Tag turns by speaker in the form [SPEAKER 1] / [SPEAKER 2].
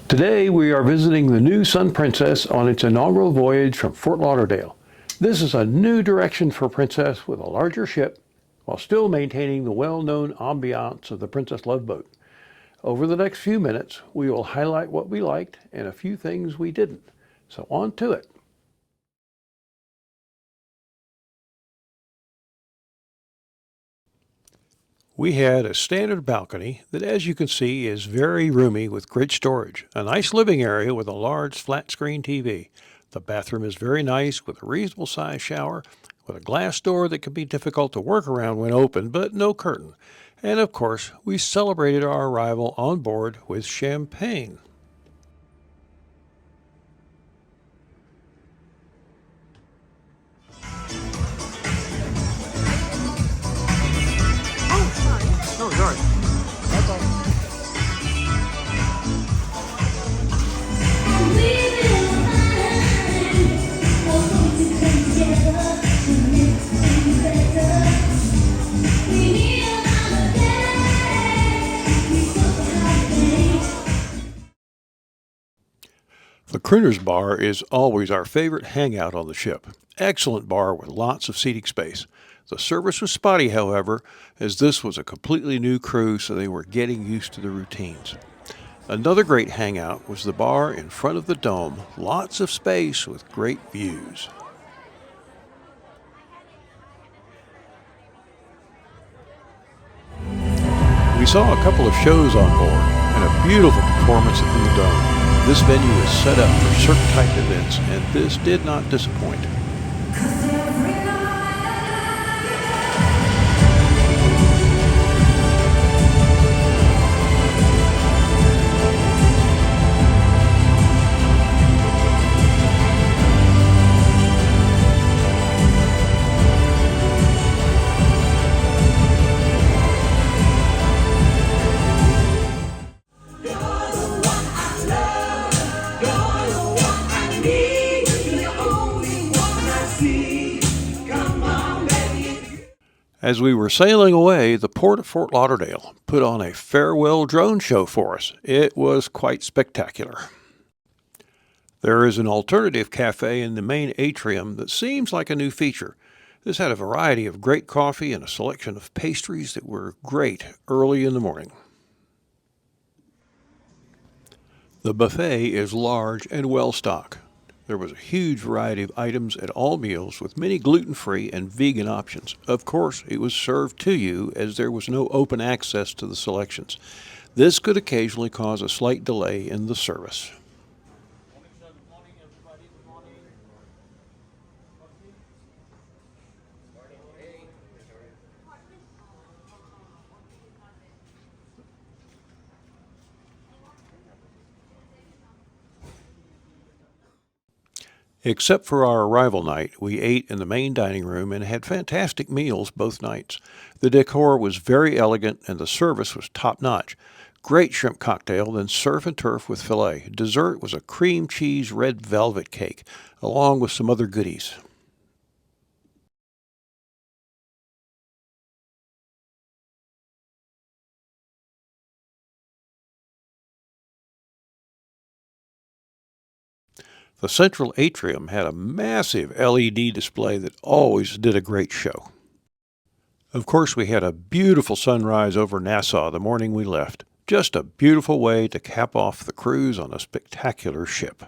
[SPEAKER 1] Today we are visiting the new Sun Princess on its inaugural voyage from Fort Lauderdale. This is a new direction for Princess with a larger ship while still maintaining the well-known ambiance of the Princess Love Boat. Over the next few minutes we will highlight what we liked and a few things we didn't. So on to it. We had a standard balcony that, as you can see, is very roomy with great storage, a nice living area with a large flat screen TV. The bathroom is very nice with a reasonable sized shower, with a glass door that can be difficult to work around when open, but no curtain. And of course, we celebrated our arrival on board with champagne.
[SPEAKER 2] Oh, sorry. That's all.
[SPEAKER 1] The Crooner's Bar is always our favorite hangout on the ship. Excellent bar with lots of seating space. The service was spotty, however, as this was a completely new crew, so they were getting used to the routines. Another great hangout was the bar in front of the dome. Lots of space with great views. We saw a couple of shows on board and a beautiful performance in the dome. This venue is set up for certain type events, and this did not disappoint. As we were sailing away, the port of Fort Lauderdale put on a farewell drone show for us. It was quite spectacular. There is an alternative cafe in the main atrium that seems like a new feature. This had a variety of great coffee and a selection of pastries that were great early in the morning. The buffet is large and well stocked. There was a huge variety of items at all meals with many gluten-free and vegan options. Of course, it was served to you as there was no open access to the selections. This could occasionally cause a slight delay in the service. Except for our arrival night, we ate in the main dining room and had fantastic meals both nights. The decor was very elegant and the service was top-notch. Great shrimp cocktail, then surf and turf with filet. Dessert was a cream cheese red velvet cake, along with some other goodies. The central atrium had a massive LED display that always did a great show. Of course, we had a beautiful sunrise over Nassau the morning we left. Just a beautiful way to cap off the cruise on a spectacular ship.